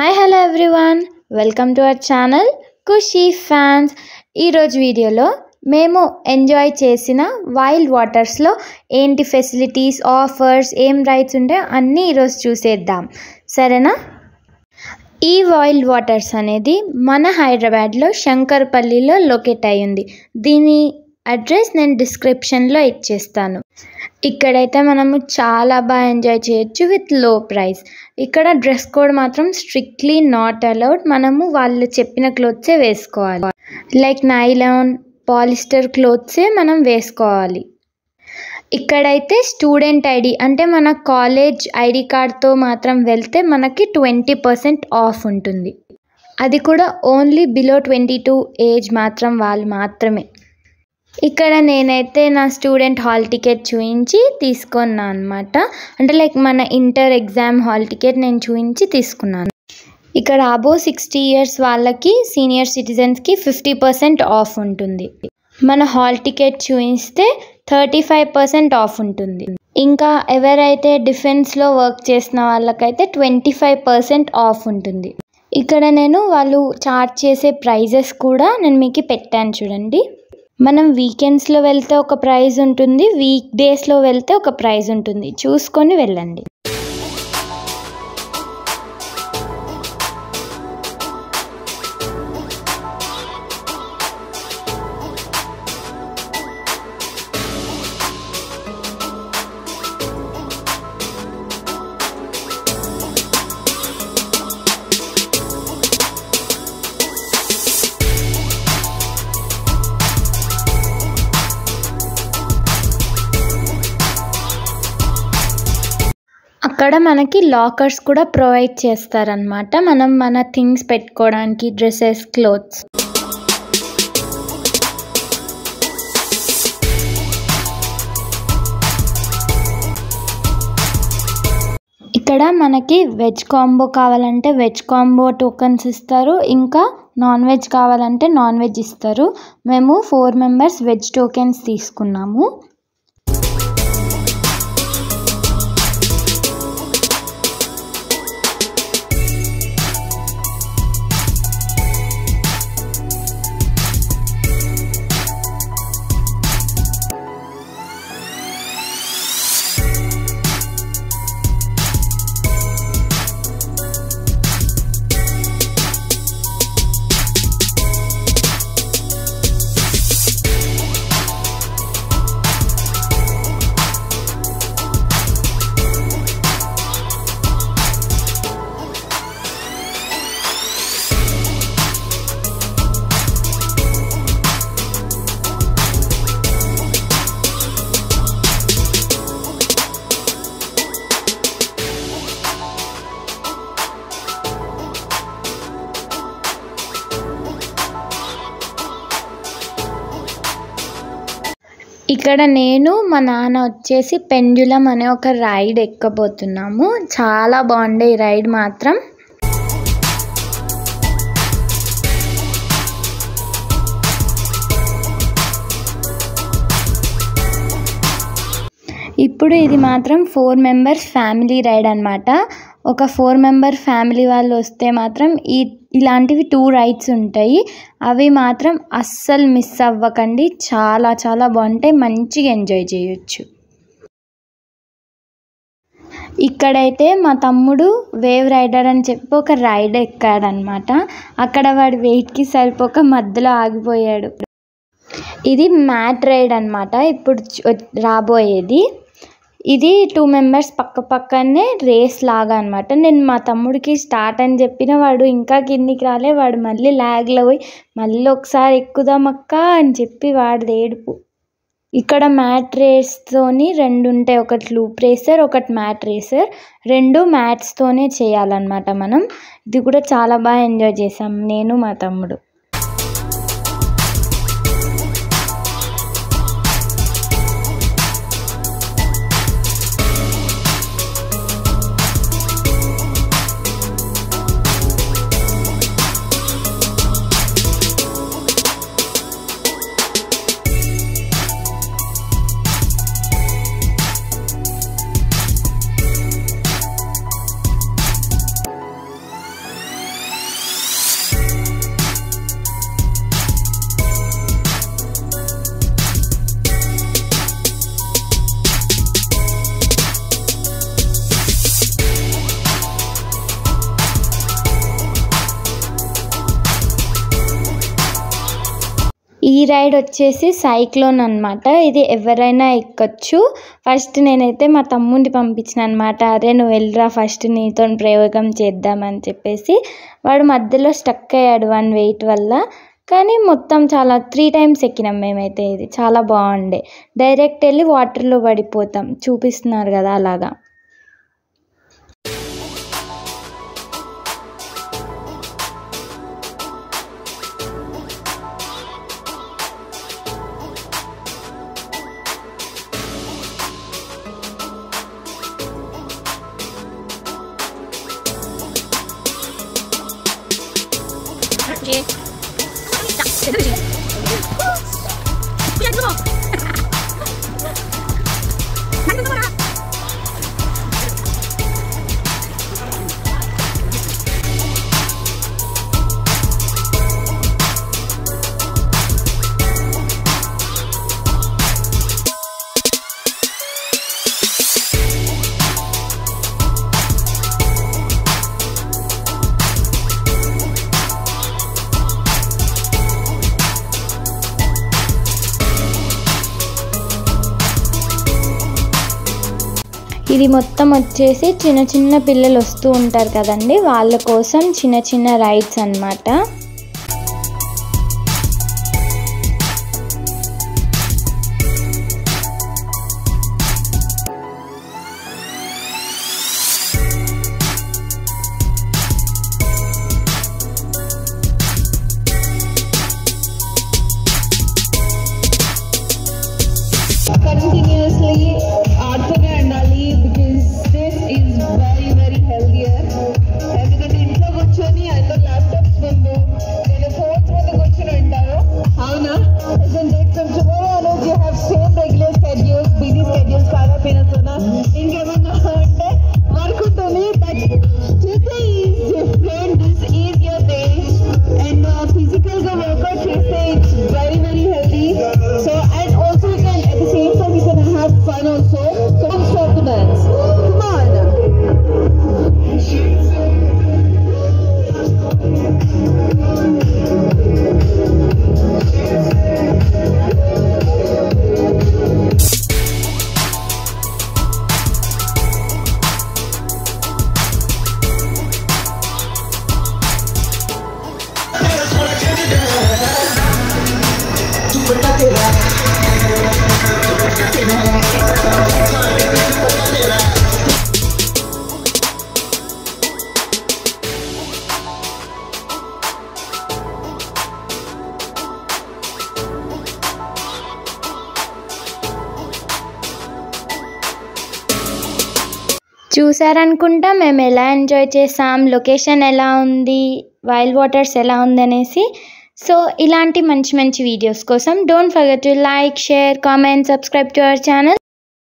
Hello everyone. Welcome to our channel Kushi Fans. ఈ రోజు వీడియోలో మేము ఎంజాయ్ చేసిన వైల్డ్ వాటర్స్లో ఏంటి ఫెసిలిటీస్, ఆఫర్స్, ఏం రైడ్స్ ఉంటాయో అన్నీ ఈరోజు చూసేద్దాం, సరేనా? ఈ వైల్డ్ వాటర్స్ అనేది మన హైదరాబాద్లో శంకర్పల్లిలో లొకేట్ అయ్యింది. దీని అడ్రస్ నేను డిస్క్రిప్షన్లో ఇచ్చేస్తాను. ఇక్కడైతే మనము చాలా బాగా ఎంజాయ్ చేయొచ్చు విత్ లో ప్రైస్. ఇక్కడ డ్రెస్ కోడ్ మాత్రం స్ట్రిక్ట్లీ నాట్ అలౌడ్. మనము వాళ్ళు చెప్పిన క్లోత్సే వేసుకోవాలి. లైక్ నైలాన్, పాలిస్టర్ క్లోత్సే మనం వేసుకోవాలి. ఇక్కడైతే స్టూడెంట్ ఐడి అంటే మన కాలేజ్ ఐడి కార్డ్తో మాత్రం వెళ్తే మనకి 20% ఆఫ్ ఉంటుంది. అది కూడా ఓన్లీ బిలో 22 ఏజ్ మాత్రం వాళ్ళు మాత్రమే. ఇక్కడ నేనైతే నా స్టూడెంట్ హాల్ టికెట్ చూపించి తీసుకున్నాను అనమాట. అంటే లైక్ మన ఇంటర్ ఎగ్జామ్ హాల్ టికెట్ నేను చూపించి తీసుకున్నాను. ఇక్కడ అబోవ్ 60 years వాళ్ళకి, సీనియర్ సిటిజన్స్కి 50% ఆఫ్ ఉంటుంది. మన హాల్ టికెట్ చూపిస్తే 35% ఆఫ్ ఉంటుంది. ఇంకా ఎవరైతే డిఫెన్స్లో వర్క్ చేసిన వాళ్ళకైతే 25% ఆఫ్ ఉంటుంది. ఇక్కడ నేను వాళ్ళు చార్జ్ చేసే ప్రైజెస్ కూడా నేను మీకు పెట్టాను చూడండి. మనం వీకెండ్స్లో వెళ్తే ఒక ప్రైజ్ ఉంటుంది, వీక్ డేస్లో వెళ్తే ఒక ప్రైజ్ ఉంటుంది, చూసుకొని వెళ్ళండి. అక్కడ మనకి లాకర్స్ కూడా ప్రొవైడ్ చేస్తారనమాట. మనం మన థింగ్స్ పెట్టుకోవడానికి, డ్రెస్సెస్, క్లోత్స్. ఇక్కడ మనకి వెజ్ కాంబో కావాలంటే వెజ్ కాంబో టోకన్స్ ఇస్తారు, ఇంకా నాన్ వెజ్ కావాలంటే నాన్ వెజ్ ఇస్తారు. మేము 4 members వెజ్ టోకెన్స్ తీసుకున్నాము. ఇక్కడ నేను మా నాన్న వచ్చేసి పెండ్యులం అనే ఒక రైడ్ ఎక్కబోతున్నాము. చాలా బాగుండే ఈ రైడ్ మాత్రం. ఇప్పుడు ఇది మాత్రం 4 members ఫ్యామిలీ రైడ్ అనమాట. ఒక 4 member ఫ్యామిలీ వాళ్ళు వస్తే మాత్రం ఇలాంటివి 2 rides ఉంటాయి. అవి మాత్రం అస్సలు మిస్ అవ్వకండి. చాలా చాలా బాగుంటాయి, మంచిగా ఎంజాయ్ చేయొచ్చు. ఇక్కడైతే మా తమ్ముడు వేవ్ రైడర్ అని చెప్పి ఒక రైడ్ ఎక్కాడనమాట. అక్కడ వాడి వెయిట్కి సరిపోక మధ్యలో ఆగిపోయాడు. ఇది మ్యాట్ రైడ్ అనమాట ఇప్పుడు రాబోయేది. ఇది 2 members పక్క పక్కనే రేస్ లాగా అనమాట. నేను మా తమ్ముడికి స్టార్ట్ అని చెప్పిన వాడు ఇంకా కిందికి రాలే. వాడు మళ్ళీ ల్యాగ్లో పోయి మళ్ళీ ఒకసారి ఎక్కుదాం అక్క అని చెప్పి వాడిది ఏడుపు. ఇక్కడ మ్యాట్ రేస్తోని 2 ఉంటాయి, ఒకటి లూప్ రేసర్, ఒకటి మ్యాట్ రేసర్. 2 మ్యాట్స్తోనే చేయాలన్నమాట మనం. ఇది కూడా చాలా బాగా ఎంజాయ్ చేసాం నేను మా తమ్ముడు. ఈ రైడ్ వచ్చేసి సైక్లోన్ అనమాట. ఇది ఎవరైనా ఎక్కొచ్చు. ఫస్ట్ నేనైతే మా తమ్ముడిని పంపించిన అనమాట. అరే నువ్వు వెళ్ళరా ఫస్ట్, నీతో ప్రయోగం చేద్దామని చెప్పేసి. వాడు మధ్యలో స్టక్ అయ్యాడు వన్ వెయిట్ వల్ల. కానీ మొత్తం చాలా 3 టైమ్స్ ఎక్కినాం మేమైతే. ఇది చాలా బాగుండే. డైరెక్ట్ వెళ్ళి వాటర్లో పడిపోతాం, చూపిస్తున్నారు కదా అలాగా. ఇది మొత్తం వచ్చేసి చిన్న చిన్న పిల్లలు వస్తూ ఉంటారు కదండి, వాళ్ళ కోసం చిన్న చిన్న రైడ్స్ అన్నమాట. కంటిన్యూస్లీ ఆడుతూనే ఉండాలి, because this is very very healthier. ఎందుకంటే ఇంట్లో కూర్చొని అందరూ ల్యాప్టాప్స్ ముందు, నేను ఫోన్స్ ముందు కూర్చొని ఉంటారు. అవునా? From tomorrow onwards you have same regular schedules, busy schedules కాకపోయినా ఇంకేమన్నా అంటే వర్క్ ఉంటుంది. But today is different. This is your day. And physical గా వర్కౌట్ చేస్తే it's very very healthy. So and also you can at the same time you can have fun also. So don't stop to dance. Come on. చూసారనుకుంటా మేము ఎలా enjoy చేసాం, location ఎలా ఉంది, wild waters ఎలా ఉంది అనేసి. సో ఇలాంటి మంచి మంచి వీడియోస్ కోసం don't forget to like, share, comment, subscribe to our channel.